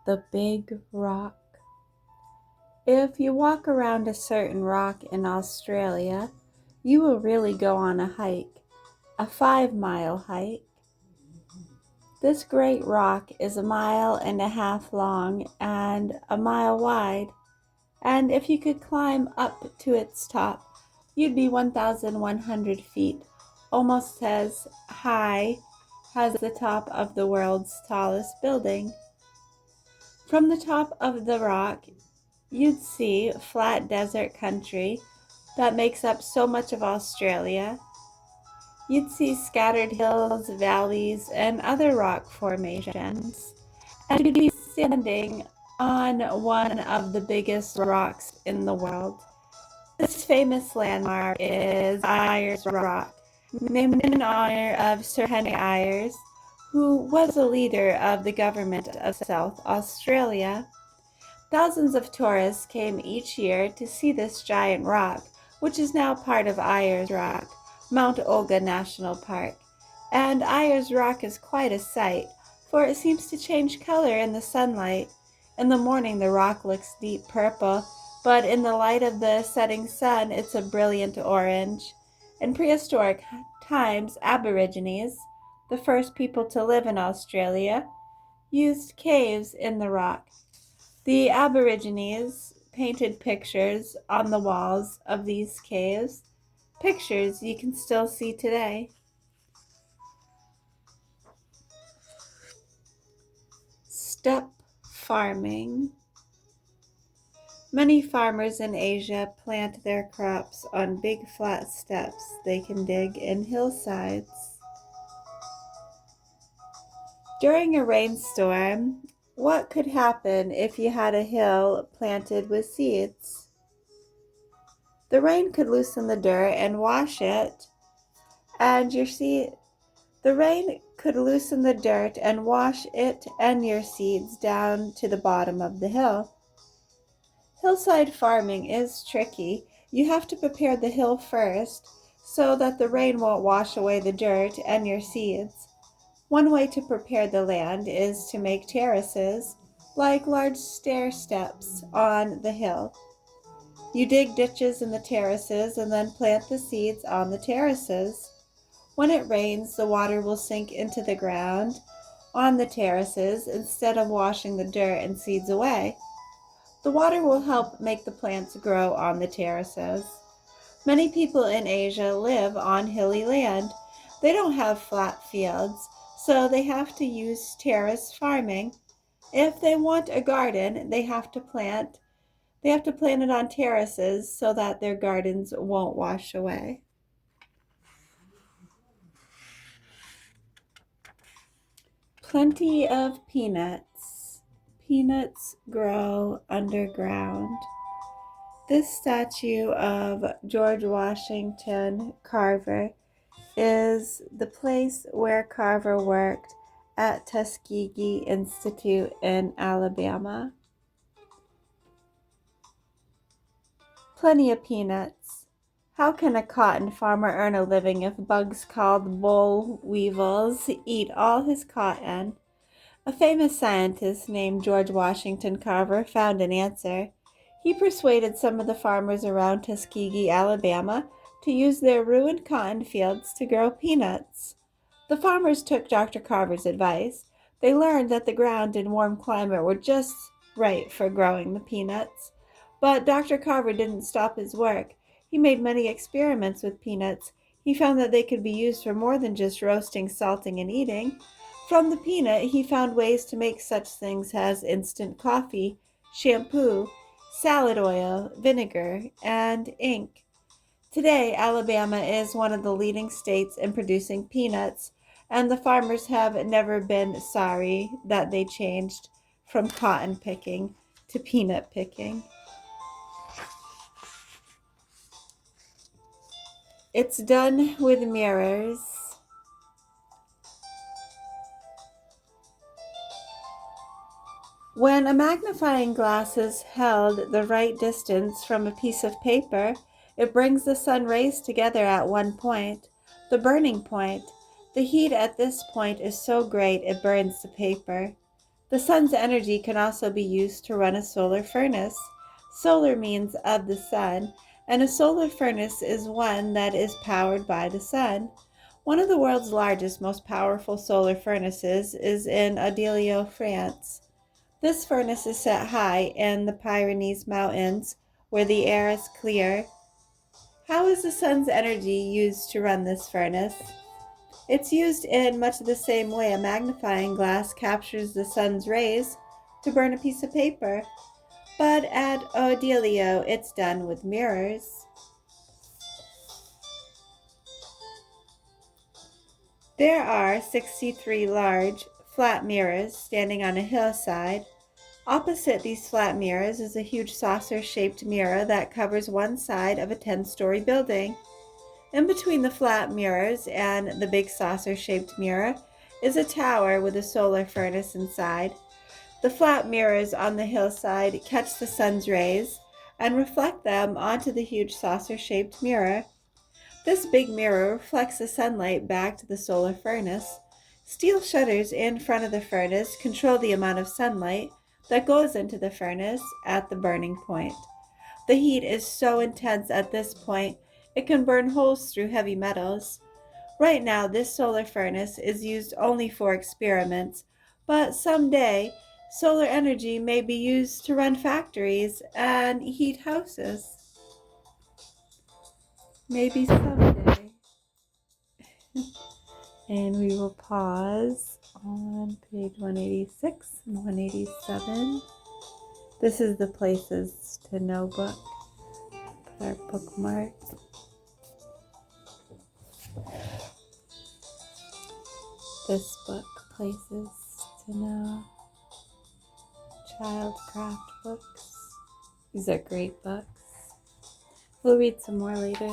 The Big Rock. If you walk around a certain rock in Australia, you will really go on a hike, a 5-mile hike. This great rock is 1.5 miles long and a mile wide, and if you could climb up to its top, you'd be 1,100 feet, almost as high as the top of the world's tallest building. From the top of the rock, you'd see flat desert country that makes up so much of Australia. You'd see scattered hills, valleys, and other rock formations. And you'd be standing on one of the biggest rocks in the world. This famous landmark is Ayers Rock, named in honor of Sir Henry Ayers, who was a leader of the government of South Australia. Thousands of tourists came each year to see this giant rock, which is now part of Ayers Rock, Mount Olga National Park. And Ayers Rock is quite a sight, for it seems to change color in the sunlight. In the morning the rock looks deep purple, but in the light of the setting sun it's a brilliant orange. In prehistoric times, Aborigines, the first people to live in Australia, used caves in the rock. The Aborigines painted pictures on the walls of these caves, pictures you can still see today. Step farming. Many farmers in Asia plant their crops on big flat steps they can dig in hillsides. During a rainstorm, what could happen if you had a hill planted with seeds? The rain could loosen the dirt and wash it, and your seeds down to the bottom of the hill. Hillside farming is tricky. You have to prepare the hill first so that the rain won't wash away the dirt and your seeds. One way to prepare the land is to make terraces, like large stair steps on the hill. You dig ditches in the terraces and then plant the seeds on the terraces. When it rains, the water will sink into the ground on the terraces instead of washing the dirt and seeds away. The water will help make the plants grow on the terraces. Many people in Asia live on hilly land. They don't have flat fields, so they have to use terrace farming. If they want a garden, they have to plant it on terraces so that their gardens won't wash away. Plenty of peanuts. Peanuts grow underground. This statue of George Washington Carver is the place where Carver worked at Tuskegee Institute in Alabama. Plenty of peanuts. How can a cotton farmer earn a living if bugs called boll weevils eat all his cotton? A famous scientist named George Washington Carver found an answer. He persuaded some of the farmers around Tuskegee, Alabama, to use their ruined cotton fields to grow peanuts. The farmers took Dr. Carver's advice. They learned that the ground and warm climate were just right for growing the peanuts. But Dr. Carver didn't stop his work. He made many experiments with peanuts. He found that they could be used for more than just roasting, salting, and eating. From the peanut, he found ways to make such things as instant coffee, shampoo, salad oil, vinegar, and ink. Today, Alabama is one of the leading states in producing peanuts, and the farmers have never been sorry that they changed from cotton picking to peanut picking. It's done with mirrors. When a magnifying glass is held the right distance from a piece of paper, it brings the sun rays together at one point, the burning point. The heat at this point is so great it burns the paper. The sun's energy can also be used to run a solar furnace. Solar means of the sun, and a solar furnace is one that is powered by the sun. One of the world's largest, most powerful solar furnaces is in Harlow, France. This furnace is set high in the Pyrenees Mountains, where the air is clear. How is the sun's energy used to run this furnace? It's used in much the same way a magnifying glass captures the sun's rays to burn a piece of paper, but at Harlow it's done with mirrors. There are 63 large, flat mirrors standing on a hillside. Opposite these flat mirrors is a huge saucer-shaped mirror that covers one side of a 10-story building. In between the flat mirrors and the big saucer-shaped mirror is a tower with a solar furnace inside. The flat mirrors on the hillside catch the sun's rays and reflect them onto the huge saucer-shaped mirror. This big mirror reflects the sunlight back to the solar furnace. Steel shutters in front of the furnace control the amount of sunlight that goes into the furnace at the burning point. The heat is so intense at this point, it can burn holes through heavy metals. Right now, this solar furnace is used only for experiments, but someday, solar energy may be used to run factories and heat houses. Maybe someday. And we will pause on page 186 and 187. This is the Places to Know book. Put our bookmark. This book, Places to Know. Childcraft books. These are great books. We'll read some more later.